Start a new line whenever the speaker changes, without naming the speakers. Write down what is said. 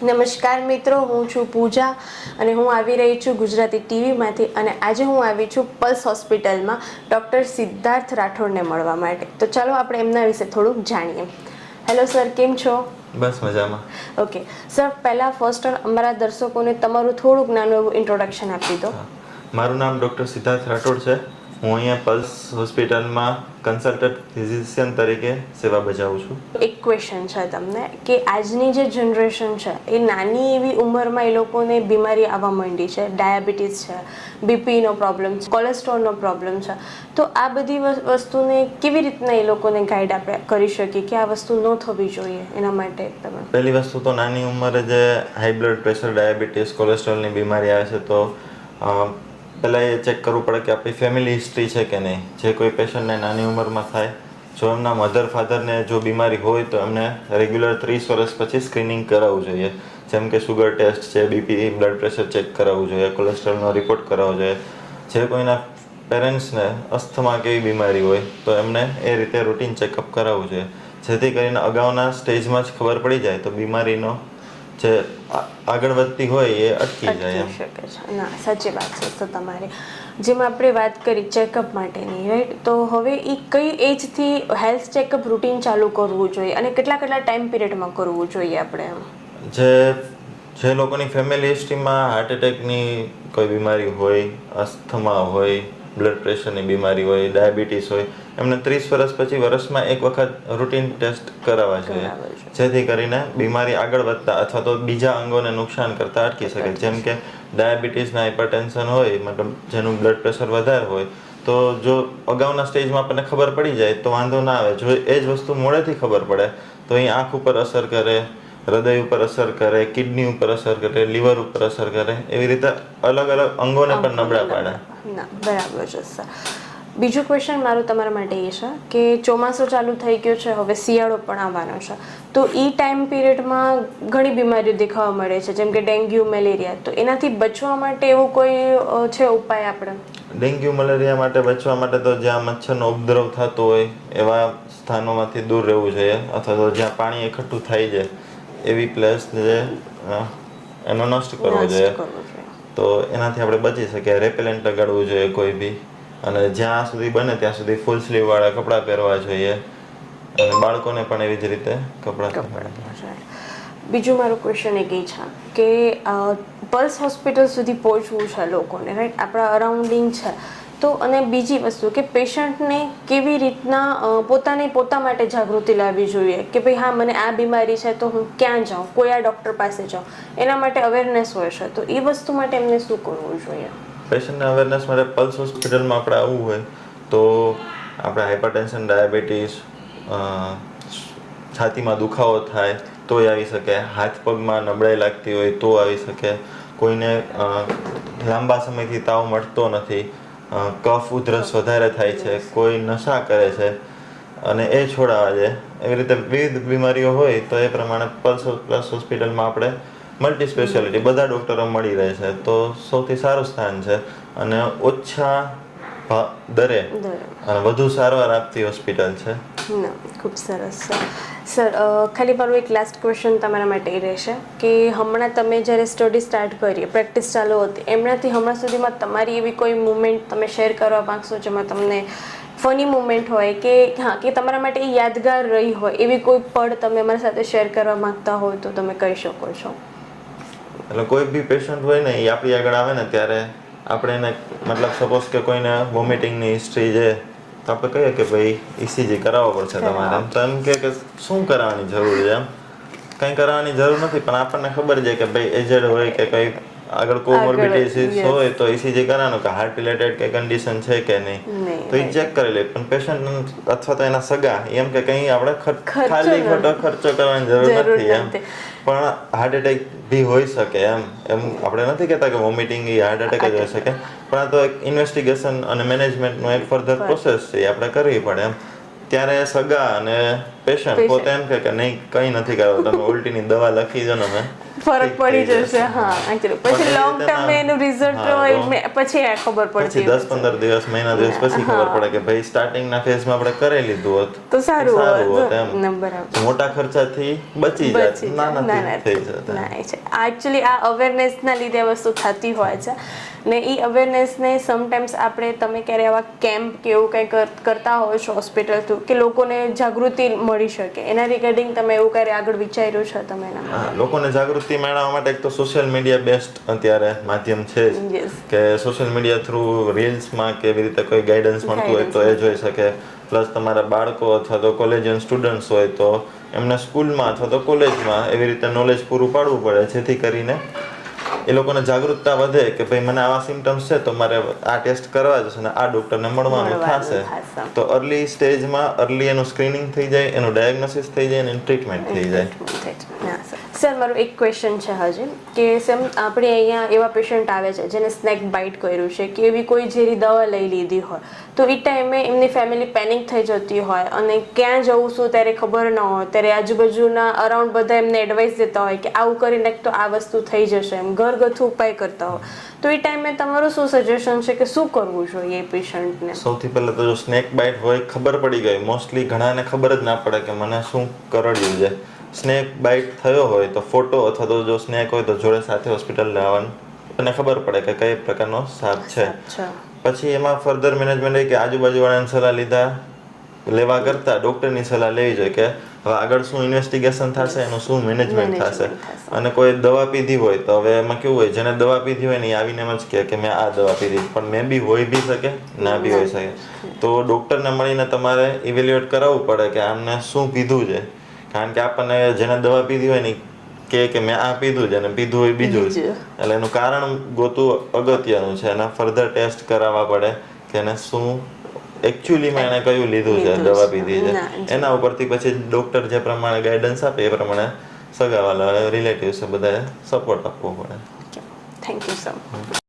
નમસ્કાર મિત્રો, હું છું પૂજા અને હું આવી રહી છું ગુજરાતી ટીવીમાંથી અને આજે હું આવી છું પલ્સ હોસ્પિટલમાં ડૉક્ટર સિદ્ધાર્થ રાઠોડને મળવા માટે. તો ચાલો આપણે એમના વિશે થોડુંક જાણીએ. હેલો સર, કેમ છો?
બસ મજામાં.
ઓકે સર, પહેલાં ફર્સ્ટ અમારા દર્શકોને તમારું થોડુંક નાનું એવું ઇન્ટ્રોડક્શન આપી દો.
મારું નામ ડૉક્ટર સિદ્ધાર્થ રાઠોડ છે. હું અહીંયા પલ્સ હોસ્પિટલમાં કન્સલ્ટન્ટ ફિઝિશિયન તરીકે સેવા બજાવું છું.
એક ક્વેશ્ચન છે તમને કે આજની જે જનરેશન છે એ નાની એવી ઉંમરમાં એ લોકોને બીમારી આવવા માંડી છે. ડાયાબિટીસ છે, બીપીનો પ્રોબ્લેમ છે, કોલેસ્ટ્રોલનો પ્રોબ્લેમ છે. તો આ બધી વસ્તુને કેવી રીતના એ લોકોને ગાઈડ આપણે કરી શકીએ કે આ વસ્તુ ન થવી જોઈએ એના માટે તમે?
પહેલી વસ્તુ તો નાની ઉંમરે જે હાઈ બ્લડ પ્રેશર, ડાયાબિટીસ, કોલેસ્ટ્રોલની બીમારી આવે છે તો પહેલાં એ ચેક કરવું પડે કે આપણી ફેમિલી હિસ્ટ્રી છે કે નહીં. જે કોઈ પેશન્ટને નાની ઉંમરમાં થાય, જો એમના મધર ફાધરને જો બીમારી હોય તો એમને રેગ્યુલર 30 વર્ષ પછી સ્ક્રીનિંગ કરાવવું જોઈએ. જેમ કે શુગર ટેસ્ટ છે, બીપી, બ્લડ પ્રેશર ચેક કરાવવું જોઈએ, કોલેસ્ટ્રોલનો રિપોર્ટ કરાવવો જોઈએ. જે કોઈના પેરેન્ટ્સને અસ્થમા કેવી બીમારી હોય તો એમને એ રીતે રૂટીન ચેકઅપ કરાવવું જોઈએ. જેથી કરીને અગાઉના સ્ટેજમાં જ ખબર પડી જાય તો બીમારીનો જે આગળ વધતી હોય એ અટકી જાય.
શકે છે. ના, સાચી વાત છે તો તમારી. જેમ આપણે વાત કરી ચેકઅપ માટેની, રાઈટ, તો હવે એ કઈ એજથી હેલ્થ ચેકઅપ રૂટીન ચાલુ કરવું જોઈએ અને કેટલા ટાઈમ પિરિયડમાં કરવું જોઈએ આપણે એમ?
જે લોકોની ફેમિલી હિસ્ટ્રીમાં હાર્ટ એટેકની કોઈ બીમારી હોય, અસ્થમા હોય, બ્લડ પ્રેશરની બીમારી હોય, ડાયાબિટીસ હોય, એમને 30 વર્ષ પછી વર્ષમાં એક વખત રૂટીન ટેસ્ટ કરાવવા જોઈએ. જેથી કરીને બીમારી આગળ વધતા અથવા તો બીજા અંગોને નુકસાન કરતા અટકી શકે. જેમ કે ડાયાબિટીસના હાઇપરટેન્શન હોય, મતલબ જેનું બ્લડ પ્રેશર વધારે હોય, તો જો અગાઉના સ્ટેજમાં આપણને ખબર પડી જાય તો વાંધો ના આવે. જો એ જ વસ્તુ મોડેથી ખબર પડે તો અહીં આંખ ઉપર અસર કરે, હૃદય ઉપર અસર કરે, કિડની ઉપર અસર કરે, લીવર ઉપર અસર કરે, એવી રીતે અલગ અલગ અંગોને પણ નબળા પાડે.
ના, બરાબર છે સર. બીજું ક્વેશ્ચન મારું તમારા માટે એ છે કે ચોમાસું ચાલુ થઈ ગયો છે, હવે શિયાળો પણ આવવાનો છે, તો એ ટાઈમ પિરિયડમાં ઘણી બીમારીઓ દેખાવા મળે છે, જેમ કે ડેન્ગ્યુ, મેલેરિયા. તો એનાથી બચવા માટે એવો કોઈ છે ઉપાય આપણે?
ડેન્ગ્યુ, મલેરિયા માટે બચવા માટે તો જ્યાં મચ્છરનો ઉપદ્રવ થતો હોય એવા સ્થાનોમાંથી દૂર રહેવું જોઈએ, અથવા તો જ્યાં પાણી એકઠું થાય છે એવી પ્લેસ જે એનો નષ્ટ કરવો જોઈએ. તો એનાથી આપણે બચી શકીએ. રેપેલેન્ટ લગાડવું જોઈએ કોઈ બી, અને જ્યાં સુધી બને ત્યાં સુધી ફૂલ સ્લીવવાળા કપડાં પહેરવા જોઈએ, અને બાળકોને પણ એવી જ રીતે કપડાં પહેરવા જોઈએ.
બીજું મારું ક્વેશ્ચન એક એ છે કે પલ્સ હોસ્પિટલ સુધી પહોંચવું છે લોકોને, રાઈટ, આપણા અરાઉન્ડિંગ છે તો, અને બીજી વસ્તુ કે પેશન્ટને કેવી રીતના પોતા માટે જાગૃતિ લાવવી જોઈએ કે ભાઈ હા, મને આ બીમારી છે તો હું ક્યાં જાઉં, કયા ડૉક્ટર પાસે જાઉં, એના માટે અવેરનેસ હોય છે. તો એ વસ્તુ માટે એમને શું કરવું જોઈએ?
પેશન્ટને અવેરનેસ માટે પલ્સ હોસ્પિટલમાં આપણે આવવું હોય તો આપણે હાઇપરટેન્શન, ડાયાબિટીસ, છાતીમાં દુખાવો થાય તોય આવી શકે, હાથ પગમાં નબળાઈ લાગતી હોય તો આવી શકે, કોઈને લાંબા સમયથી તાવ મળતો નથી, કફ ઉધરસ વધારે થાય છે, કોઈ નશા કરે છે અને એ છોડાવવા છે, એવી રીતે વિવિધ બીમારીઓ હોય તો એ પ્રમાણે પલ્સ હોસ્પિટલમાં આપણે મલ્ટી સ્પેશિયાલિટી બધા ડૉક્ટરો મળી રહે છે તો સૌથી સારું સ્થાન છે અને ઓછા દરે અને વધુ સારવાર આપતી હોસ્પિટલ છે.
ના, ખૂબ સરસ છે સર. ખાલી મારું એક લાસ્ટ ક્વેશ્ચન તમારા માટે એ રહેશે કે હમણાં તમે જ્યારે સ્ટડી સ્ટાર્ટ કરી, પ્રેક્ટિસ ચાલુ હતી, એમનાથી હમણાં સુધીમાં તમારી એવી કોઈ મુમેન્ટ તમે શેર કરવા માગશો જેમાં તમને ફની મુમેન્ટ હોય કે હા, કે તમારા માટે યાદગાર રહી હોય એવી કોઈ પળ તમે અમારી સાથે શેર કરવા માંગતા હોય તો તમે કહી શકો છો?
એટલે કોઈ બી પેશન્ટ હોય ને એ આપણી આગળ આવે ને ત્યારે આપણે એને, મતલબ સપોઝ કે કોઈને વોમિટિંગની હિસ્ટ્રી છે તો આપણે કહીએ કે ભાઈ ECG કરાવવો પડશે તમારે. તો એમ કે શું કરાવવાની જરૂર છે, એમ કંઈ કરાવવાની જરૂર નથી, પણ આપણને ખબર છે કે ભાઈ એજેડ હોય કે કંઈ આગળ કોમોર્બિડિટીઝ હોય તો ECG કરાવવાનું કે હાર્ટ રિલેટેડ કે કન્ડિશન છે કે નહીં તો એ ચેક કરી લે. પણ પેશન્ટ અથવા તો એના સગા એમ કે કંઈ આપણે ખાલી ખોટો ખર્ચો કરવાની જરૂર નથી એમ. પણ હાર્ટ એટેક બી હોઈ શકે એમ આપણે નથી કહેતા કે વોમિટિંગ એ હાર્ટ એટેક જ હોઈ શકે, પણ આ તો એક ઇન્વેસ્ટિગેશન અને મેનેજમેન્ટનો એક ફર્ધર પ્રોસેસ છે, એ આપણે કરવી પડે એમ. ત્યારે સગા અને પેશન્ટ પોતે એમ કે નહીં કંઈ નથી કરાવવું, તમે ઉલટીની દવા લખી દો ને મેં
ફરક
ઠીક
પડી
થઈ
જશે. હા actually. પછી
પણ એ
લોંગ
રીતે
ટર્મ
ના-
એનું રિઝલ્ટ
હા,
હોય
તો
પછી આ ખબર
પછી
પડતી
10-15 દિવસ મહિના દિવસ પછી ખબર પડે કે ભાઈ સ્ટાર્ટિંગના ફેઝમાં આપણે કરી લીધું હોત
તો સારું
હોત
હોત.
એમ.
બરાબર.
મોટા ખર્ચાથી બચી જાત,
બચી જાય.
નાનાથી થઈ જાત એમ.
ના છે એકચ્યુઅલી આ અવેરનેસના લીધે આ વસ્તુ થતી હોય છે ને એ અવેરનેસને સમટાઈમ્સ આપણે તમે ક્યારે આવા કેમ્પ કે એવું કંઈ કરતા હોય છો હોસ્પિટલ થ્રુ કે લોકોને જાગૃતિ મળી શકે એના રિગાર્ડિંગ તમે એવું ક્યારે આગળ વિચાર્યું છે તમે એના
હા, લોકોને જાગૃતિ મેળવવા માટે એક તો સોશિયલ મીડિયા બેસ્ટ અત્યારે માધ્યમ છે જ.
યસ
કે સોશિયલ મીડિયા થ્રુ રીલ્સમાં કે એવી રીતે કોઈ ગાઈડન્સ મળતું હોય તો એ જોઈ શકે. પ્લસ તમારા બાળકો અથવા તો કોલેજિયન સ્ટુડન્ટ્સ હોય તો એમને સ્કૂલમાં અથવા તો કોલેજમાં એવી રીતે નોલેજ પૂરું પાડવું પડે જેથી કરીને એ લોકોને જાગૃતતા વધે કે ભાઈ મને આવા સિમ્ટમ્સ છે તો મારે આ ટેસ્ટ કરવા જશે ને આ ડૉક્ટરને મળવાનું થશે. તો અર્લી સ્ટેજમાં અર્લી એનું સ્ક્રીનિંગ થઈ જાય, એનું ડાયગ્નોસિસ થઈ જાય અને એની ટ્રીટમેન્ટ થઈ જાય.
સર મારો એક ક્વેશ્ચન છે હજી કે સેમ આપણે અહીંયા એવા પેશન્ટ આવે છે જેને સ્નેક બાઇટ કર્યું છે કે એવી કોઈ ઝેરી દવા લઈ લીધી હોય તો એ ટાઈમે એમની ફેમિલી પેનિક થઈ જતી હોય અને ક્યાં જવું શું ત્યારે ખબર ન હોય ત્યારે આજુબાજુના અરાઉન્ડ બધા એમને એડવાઇસ દેતા હોય કે આવું કરીને તો આ વસ્તુ થઈ જશે એમ ઘરગથ્થુ ઉપાય કરતા હોય તો એ ટાઈમે તમારું શું સજેશન છે કે શું કરવું જોઈએ એ પેશન્ટને?
સૌથી પહેલાં તો જો સ્નેક બાઇટ હોય ખબર પડી ગઈ, મોસ્ટલી ઘણાને ખબર જ ના પડે કે મને શું કરડ્યું છે. સ્નેક બાઇટ થયો હોય તો ફોટો અથવા તો જો સ્નેક હોય તો જોડે સાથે હોસ્પિટલ લાવવાનું અને ખબર પડે કે કઈ પ્રકારનો સાપ છે. પછી એમાં ફર્ધર મેનેજમેન્ટ હોય કે આજુબાજુવાળાની સલાહ લેવા કરતાં ડૉક્ટરની સલાહ લેવી જોઈએ કે હવે આગળ શું ઇન્વેસ્ટિગેશન થશે, એનું શું મેનેજમેન્ટ થશે. અને કોઈ દવા પીધી હોય તો હવે એમાં કેવું હોય જેને દવા પીધી હોય ને એ આવીને એમ જ કહે કે મેં આ દવા પીધી પણ મે બી હોય બી શકે ના બી હોઈ શકે. તો ડૉક્ટરને મળીને તમારે ઇવેલ્યુએટ કરાવવું પડે કે આમને શું પીધું છે. કારણ કે આપણને જેને દવા પીધી હોય ને કે મેં આ પીધું છે અને પીધું હોય બીજું જ. એટલે એનું કારણ ગોતવું અગત્યનું છે. એના ફર્ધર ટેસ્ટ કરાવવા પડે કે એને શું એકચ્યુઅલીમાં એણે કયું લીધું છે, દવા પીધી છે. એના ઉપરથી પછી ડૉક્ટર જે પ્રમાણે ગાઈડન્સ આપે એ પ્રમાણે સગાવાલા રિલેટિવ્સે બધાએ સપોર્ટ આપવો પડે.
Thank you sir.